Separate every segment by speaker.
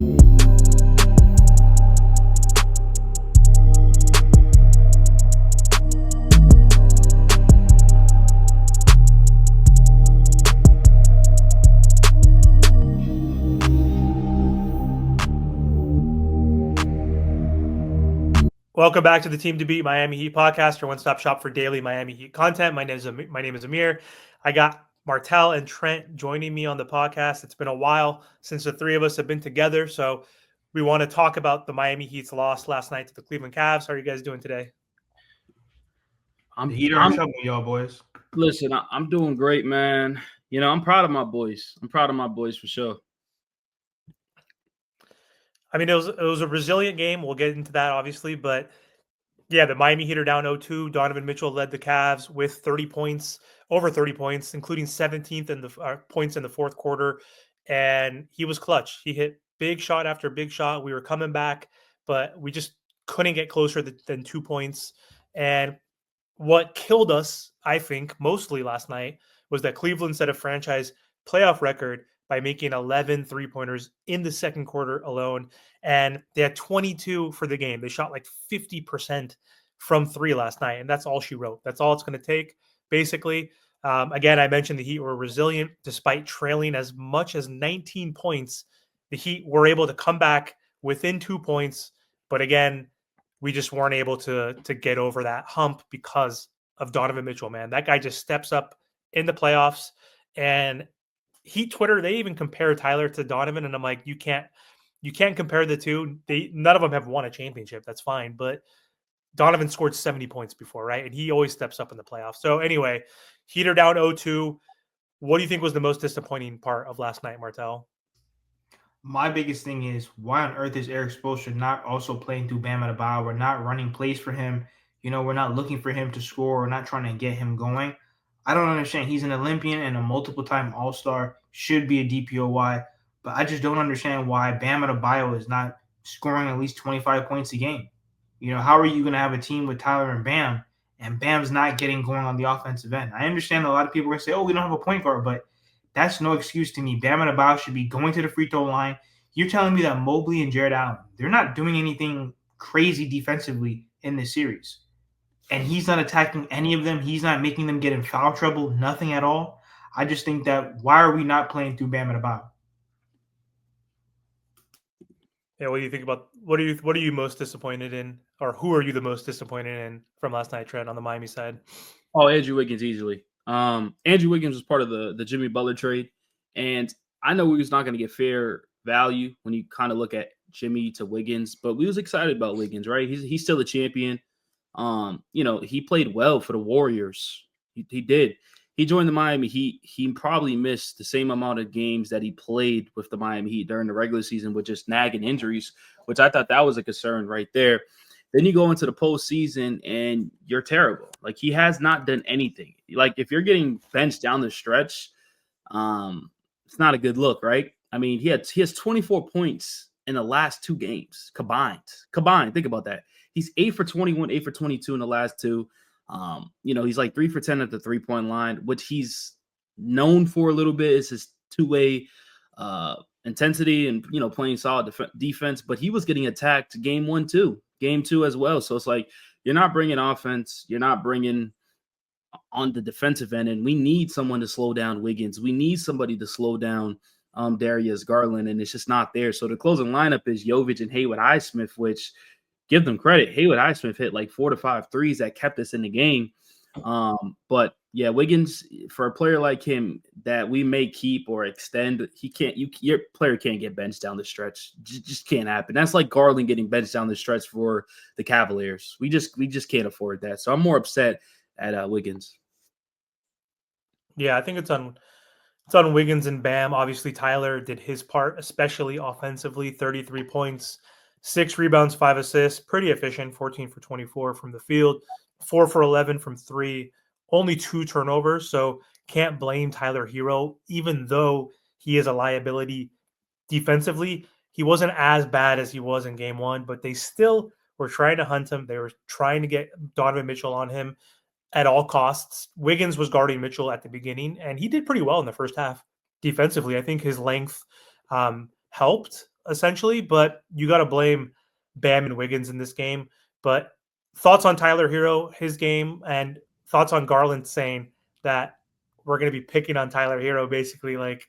Speaker 1: Welcome back to the Team to Beat Miami Heat podcast, your one-stop shop for daily Miami Heat content. My name is Amir. I got Martel and Trent joining me on the podcast. It's been a while since the three of us have been together, so we want to talk about the Miami Heat's loss last night to the Cleveland Cavs. How are you guys doing today?
Speaker 2: The Heat are in trouble, y'all boys.
Speaker 3: Listen, I'm doing great, man. You know, I'm proud of my boys. I'm proud of my boys for sure.
Speaker 1: I mean, it was a resilient game. We'll get into that, obviously, but yeah, the Miami Heat are down 0-2. Donovan Mitchell led the Cavs with 30 points, over 30 points, including 17th in the points in the fourth quarter, and he was clutch. He hit big shot after big shot. We were coming back, but we just couldn't get closer than 2 points. And what killed us, I think, mostly last night was that Cleveland set a franchise playoff record by making 11 three-pointers in the second quarter alone. And they had 22 for the game. They shot like 50% from three last night, and that's all she wrote. That's all it's going to take, basically. Again, I mentioned the Heat were resilient despite trailing as much as 19 points. The Heat were able to come back within 2 points, but again, we just weren't able to get over that hump because of Donovan Mitchell, man. That guy just steps up in the playoffs. And Heat Twitter, they even compare Tyler to Donovan, and I'm like, you can't compare the two. None of them have won a championship. That's fine, but Donovan scored 70 points before, right? And he always steps up in the playoffs. So anyway, Heat are down 0-2. What do you think was the most disappointing part of last night, Martel?
Speaker 2: My biggest thing is, why on earth is Eric Spoelstra not also playing through Bam Adebayo? We're not running plays for him. You know, we're not looking for him to score. We're not trying to get him going. I don't understand. He's an Olympian and a multiple-time All-Star, should be a DPOY, but I just don't understand why Bam Adebayo is not scoring at least 25 points a game. You know, how are you going to have a team with Tyler and Bam's not getting going on the offensive end? I understand a lot of people are going to say, oh, we don't have a point guard, but that's no excuse to me. Bam Adebayo should be going to the free throw line. You're telling me that Mobley and Jared Allen, they're not doing anything crazy defensively in this series. And he's not attacking any of them. He's not making them get in foul trouble, nothing at all. I just think that why are we not playing through Bam Adebayo?
Speaker 1: Yeah, what do you think about what are you most disappointed in, or who are you the most disappointed in from last night, Trent, on the Miami side?
Speaker 3: Oh, Andrew Wiggins easily. Andrew Wiggins was part of the Jimmy Butler trade, and I know we was not going to get fair value when you kind of look at Jimmy to Wiggins, but we was excited about Wiggins, right? He's still a champion. You know, he played well for the Warriors. He did. He joined the Miami Heat. He probably missed the same amount of games that he played with the Miami Heat during the regular season with just nagging injuries, which I thought that was a concern right there. Then you go into the postseason and you're terrible. Like, he has not done anything. Like, if you're getting benched down the stretch, it's not a good look, right? I mean, he has 24 points in the last two games combined. Think about that. He's 8 for 21, 8 for 22 in the last two. You know, he's like 3 for 10 at the 3-point line, which he's known for a little bit. Is his two-way intensity and, you know, playing solid defense. But he was getting attacked game 1, too. Game 2 as well. So it's like, you're not bringing offense. You're not bringing on the defensive end. And we need someone to slow down Wiggins. We need somebody to slow down Darius Garland. And it's just not there. So the closing lineup is Jovic and Haywood Highsmith, which, give them credit. Haywood Highsmith hit like 4 to 5 threes that kept us in the game. But yeah, Wiggins, for a player like him that we may keep or extend, your player can't get benched down the stretch. Just can't happen. That's like Garland getting benched down the stretch for the Cavaliers. We just can't afford that. So I'm more upset at Wiggins.
Speaker 1: Yeah, I think it's on Wiggins and Bam. Obviously, Tyler did his part, especially offensively, 33 points. 6 rebounds, 5 assists, pretty efficient, 14 for 24 from the field, 4 for 11 from 3, only 2 turnovers. So can't blame Tyler Hero, even though he is a liability defensively. He wasn't as bad as he was in game 1, but they still were trying to hunt him. They were trying to get Donovan Mitchell on him at all costs. Wiggins was guarding Mitchell at the beginning, and he did pretty well in the first half defensively. I think his length helped. essentially, but you got to blame Bam and Wiggins in this game. But thoughts on Tyler Hero, his game, and thoughts on Garland saying that we're going to be picking on Tyler Hero basically like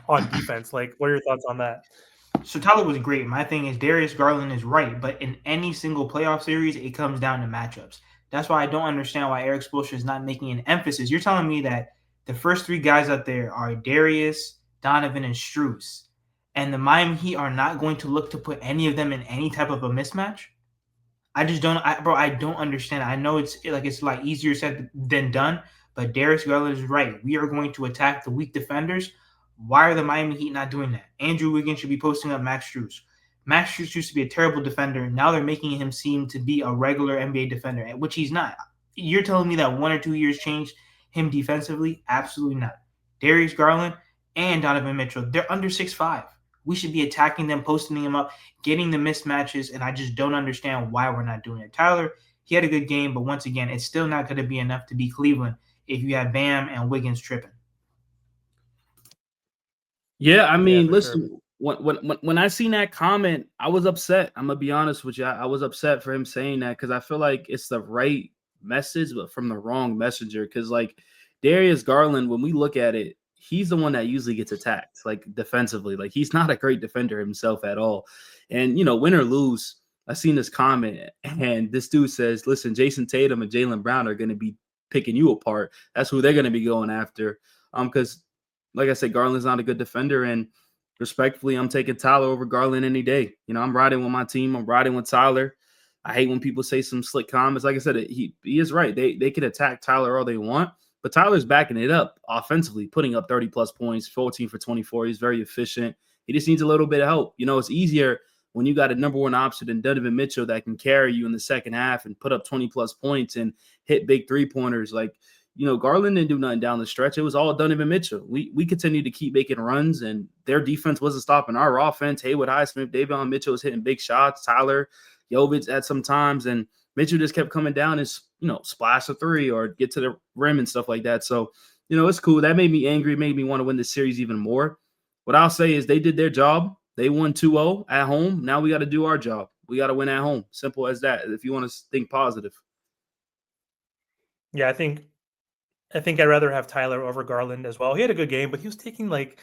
Speaker 1: on defense. Like, what are your thoughts on that?
Speaker 2: So Tyler was great. My thing is Darius Garland is right, but in any single playoff series, it comes down to matchups. That's why I don't understand why Eric Spoelstra is not making an emphasis. You're telling me that the first three guys out there are Darius, Donovan, and Strus, and the Miami Heat are not going to look to put any of them in any type of a mismatch? I just don't, bro. I don't understand. I know it's a lot easier said than done, but Darius Garland is right. We are going to attack the weak defenders. Why are the Miami Heat not doing that? Andrew Wiggins should be posting up Max Strus. Max Strus used to be a terrible defender. Now they're making him seem to be a regular NBA defender, which he's not. You're telling me that 1 or 2 years changed him defensively? Absolutely not. Darius Garland and Donovan Mitchell, they're under 6'5". We should be attacking them, posting them up, getting the mismatches, and I just don't understand why we're not doing it. Tyler, he had a good game, but once again, it's still not going to be enough to beat Cleveland if you have Bam and Wiggins tripping.
Speaker 3: Yeah, I mean,
Speaker 1: for
Speaker 3: listen,
Speaker 1: sure.
Speaker 3: when I seen that comment, I was upset. I'm gonna be honest with you. I was upset for him saying that because I feel like it's the right message, but from the wrong messenger. Because like Darius Garland, when we look at it, he's the one that usually gets attacked, like defensively. Like he's not a great defender himself at all. And win or lose, I seen this comment, and this dude says, "Listen, Jason Tatum and Jaylen Brown are gonna be picking you apart. That's who they're gonna be going after." Because like I said, Garland's not a good defender, and respectfully, I'm taking Tyler over Garland any day. I'm riding with my team. I'm riding with Tyler. I hate when people say some slick comments. Like I said, he is right. They could attack Tyler all they want, but Tyler's backing it up offensively, putting up 30-plus points, 14 for 24. He's very efficient. He just needs a little bit of help. It's easier when you got a number one option in Donovan Mitchell that can carry you in the second half and put up 20-plus points and hit big three-pointers. Like, Garland didn't do nothing down the stretch. It was all Donovan Mitchell. We continued to keep making runs, and their defense wasn't stopping our offense. Haywood Highsmith, Davion Mitchell was hitting big shots. Tyler Jovic at some times, and Mitchell just kept coming down and splash a three or get to the rim and stuff like that. So, it's cool. That made me angry. Made me want to win the series even more. What I'll say is they did their job. They won 2-0 at home. Now we got to do our job. We got to win at home. Simple as that. If you want to think positive.
Speaker 1: Yeah, I think I'd rather have Tyler over Garland as well. He had a good game, but he was taking like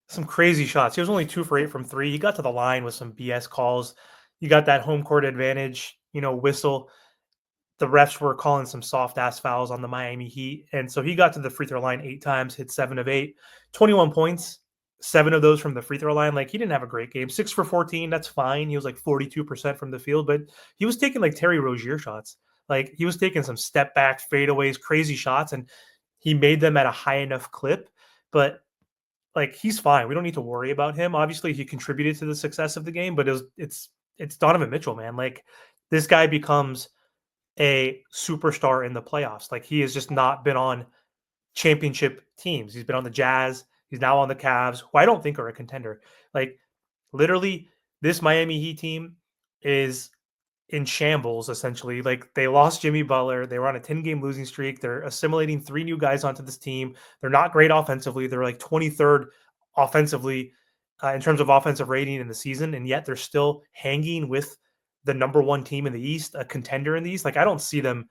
Speaker 1: some crazy shots. He was only 2 for 8 from 3. He got to the line with some BS calls. You got that home court advantage, whistle. The refs were calling some soft ass fouls on the Miami Heat. And so he got to the free throw line 8 times, hit 7 of 8, 21 points, 7 of those from the free throw line. Like he didn't have a great game. 6 for 14, that's fine. He was like 42% from the field, but he was taking like Terry Rozier shots. Like he was taking some step backs, fadeaways, crazy shots, and he made them at a high enough clip. But like he's fine. We don't need to worry about him. Obviously, he contributed to the success of the game, but it's Donovan Mitchell, man. Like this guy becomes a superstar in the playoffs. Like he has just not been on championship teams. He's been on the Jazz. He's now on the Cavs, who I don't think are a contender. Like literally, this Miami Heat team is in shambles, essentially. Like they lost Jimmy Butler. They were on a 10-game losing streak. They're assimilating 3 new guys onto this team. They're not great offensively. They're like 23rd offensively in terms of offensive rating in the season, and yet they're still hanging with the number 1 team in the East, a contender in the East. Like I don't see them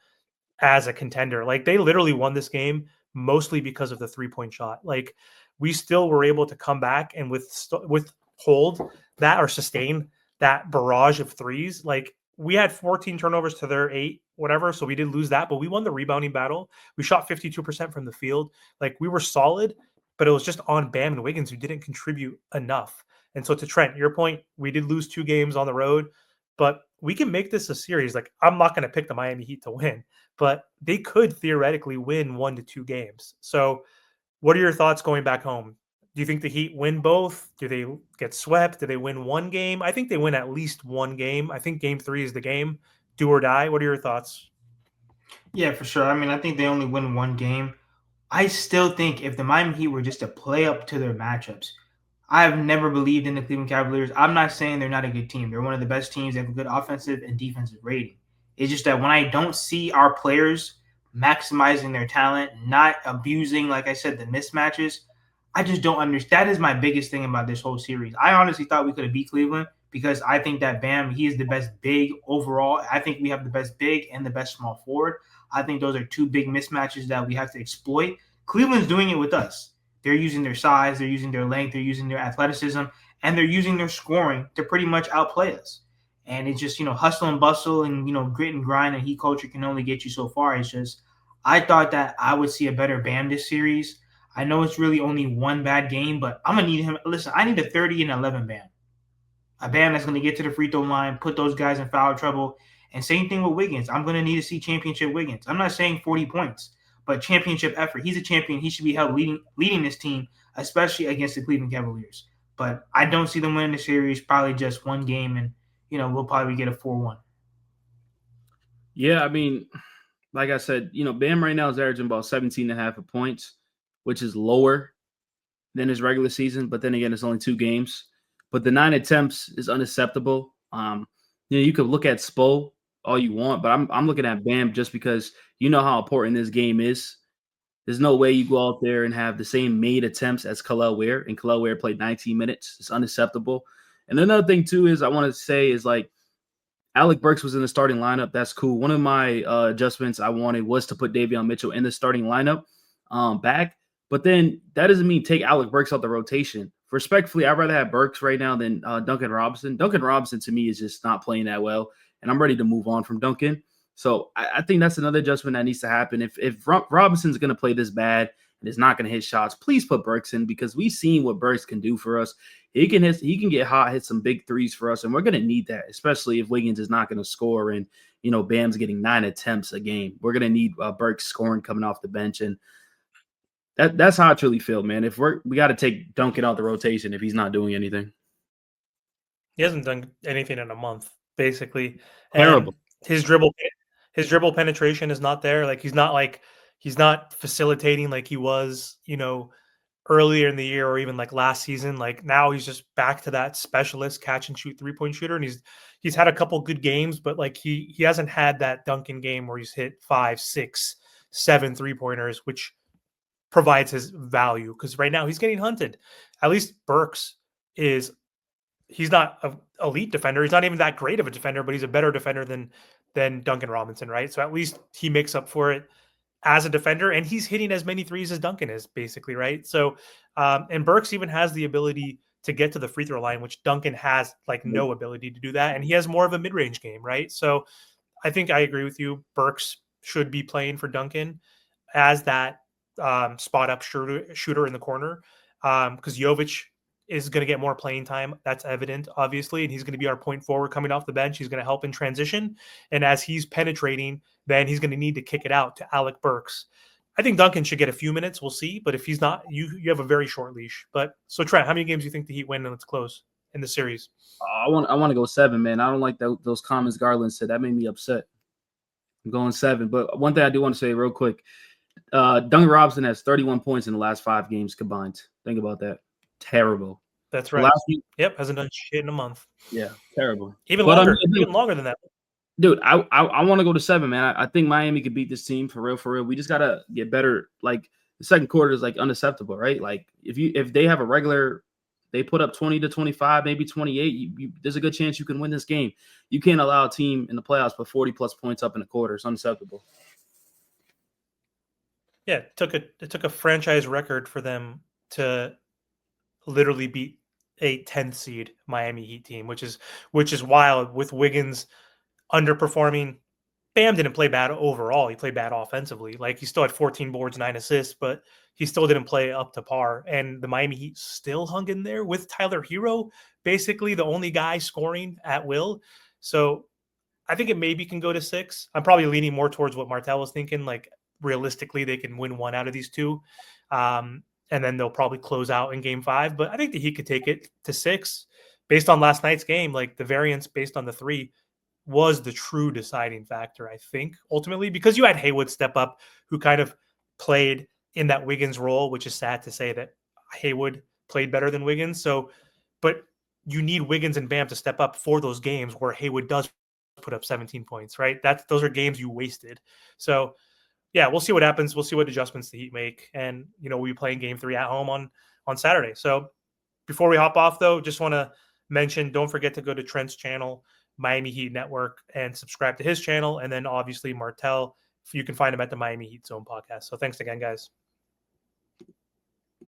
Speaker 1: as a contender. Like they literally won this game mostly because of the 3-point shot. Like we still were able to come back and withhold that or sustain that barrage of threes. Like we had 14 turnovers to their 8, whatever. So we did lose that, but we won the rebounding battle. We shot 52% from the field. Like we were solid, but it was just on Bam and Wiggins who didn't contribute enough. And so to Trent, your point, we did lose 2 games on the road, but we can make this a series. Like I'm not going to pick the Miami Heat to win, but they could theoretically win 1 to 2 games. So what are your thoughts going back home? Do you think the Heat win both? Do they get swept? Do they win 1 game? I think they win at least 1 game. I think game 3 is the game. Do or die. What are your thoughts?
Speaker 2: Yeah, for sure. I mean, I think they only win 1 game. I still think if the Miami Heat were just to play up to their matchups, I've never believed in the Cleveland Cavaliers. I'm not saying they're not a good team. They're one of the best teams. They have a good offensive and defensive rating. It's just that when I don't see our players maximizing their talent, not abusing, like I said, the mismatches, I just don't understand. That is my biggest thing about this whole series. I honestly thought we could have beat Cleveland because I think that Bam, he is the best big overall. I think we have the best big and the best small forward. I think those are two big mismatches that we have to exploit. Cleveland's doing it with us. They're using their size, they're using their length, they're using their athleticism, and they're using their scoring to pretty much outplay us. And it's just, hustle and bustle and, grit and grind and heat culture can only get you so far. It's just, I thought that I would see a better Bam this series. I know it's really only one bad game, but I'm going to need him. Listen, I need a 30 and 11 Bam. A Bam that's going to get to the free throw line, put those guys in foul trouble. And same thing with Wiggins. I'm going to need to see championship Wiggins. I'm not saying 40 points, but championship effort. He's a champion. He should be held leading this team, especially against the Cleveland Cavaliers. But I don't see them winning the series, probably just one game, and, we'll probably get a 4-1.
Speaker 3: Yeah, I mean, like I said, Bam right now is averaging about 17.5 points, which is lower than his regular season. But then again, it's only 2 games. But the 9 attempts is unacceptable. You could look at Spo all you want, but I'm looking at Bam just because you know how important this game is. There's no way you go out there and have the same made attempts as Kel'el Ware, and Kel'el Ware played 19 minutes. It's unacceptable. And another thing too is I want to say is like Alec Burks was in the starting lineup. That's cool. One of my adjustments I wanted was to put Davion Mitchell in the starting lineup back. But then that doesn't mean take Alec Burks out the rotation. Respectfully, I'd rather have Burks right now than Duncan Robinson. Duncan Robinson, to me, is just not playing that well, and I'm ready to move on from Duncan. So I think that's another adjustment that needs to happen. If Robinson's going to play this bad and is not going to hit shots, please put Burks in because we've seen what Burks can do for us. He can get hot, hit some big threes for us, and we're going to need that, especially if Wiggins is not going to score and Bam's getting 9 attempts a game. We're going to need Burks scoring coming off the bench, and that's how I truly feel, man. If we got to take Duncan out the rotation if he's not doing anything.
Speaker 1: He hasn't done anything in a month, basically.
Speaker 3: Terrible.
Speaker 1: And his dribble penetration is not there. Like he's not facilitating like he was, earlier in the year or even like last season. Like now he's just back to that specialist catch and shoot 3-point shooter. And he's had a couple good games, but like he hasn't had that Duncan game where he's hit 5, 6, 7 3-pointers, which provides his value. Because right now he's getting hunted. At least Burks he's not an elite defender. He's not even that great of a defender, but he's a better defender than Duncan Robinson, right? So at least he makes up for it as a defender, and he's hitting as many threes as Duncan is, basically, right? So, and Burks even has the ability to get to the free throw line, which Duncan has like no ability to do that, and he has more of a mid-range game, right? So, I think I agree with you. Burks should be playing for Duncan as that spot up shooter in the corner, because Jovic is going to get more playing time. That's evident, obviously, and he's going to be our point forward coming off the bench. He's going to help in transition, and as he's penetrating, then he's going to need to kick it out to Alec Burks. I think Duncan should get a few minutes. We'll see, but if he's not, you have a very short leash. But so Trent, how many games do you think the Heat win and it's close in the series?
Speaker 3: I want to go 7, man. I don't like those comments Garland said. That made me upset. I'm going 7. But one thing I do want to say real quick, Duncan Robinson has 31 points in the last 5 games combined. Think about that. Terrible.
Speaker 1: That's right.
Speaker 3: Last week,
Speaker 1: yep, hasn't done shit in a month.
Speaker 3: Yeah, terrible.
Speaker 1: Even longer than that.
Speaker 3: Dude, I want to go to 7, man. I think Miami could beat this team for real. We just gotta get better. Like the second quarter is like unacceptable, right? Like if they have a regular, they put up 20 to 25, maybe 28. There's a good chance you can win this game. You can't allow a team in the playoffs put 40 plus points up in a quarter. It's unacceptable.
Speaker 1: Yeah, it took a franchise record for them to literally beat a 10th seed Miami Heat team, which is wild. With Wiggins underperforming, Bam didn't play bad overall. He played bad offensively. Like he still had 14 boards, 9 assists, but he still didn't play up to par. And the Miami Heat still hung in there with Tyler Hero, basically the only guy scoring at will. So I think it maybe can go to 6. I'm probably leaning more towards what Martel was thinking. Like realistically, they can win 1 out of these 2. And then they'll probably close out in game 5. But I think the Heat could take it to 6 based on last night's game. Like the variance based on the 3 was the true deciding factor, I think, ultimately, because you had Haywood step up, who kind of played in that Wiggins role, which is sad to say that Haywood played better than Wiggins. So, but you need Wiggins and Bam to step up for those games where Haywood does put up 17 points, right? Those are games you wasted. So, yeah, we'll see what happens. We'll see what adjustments the Heat make. And, we'll be playing game 3 at home on on Saturday. So before we hop off, though, just want to mention, don't forget to go to Trent's channel, Miami Heat Network, and subscribe to his channel. And then obviously Martell, you can find him at the Miami Heat Zone podcast. So thanks again, guys.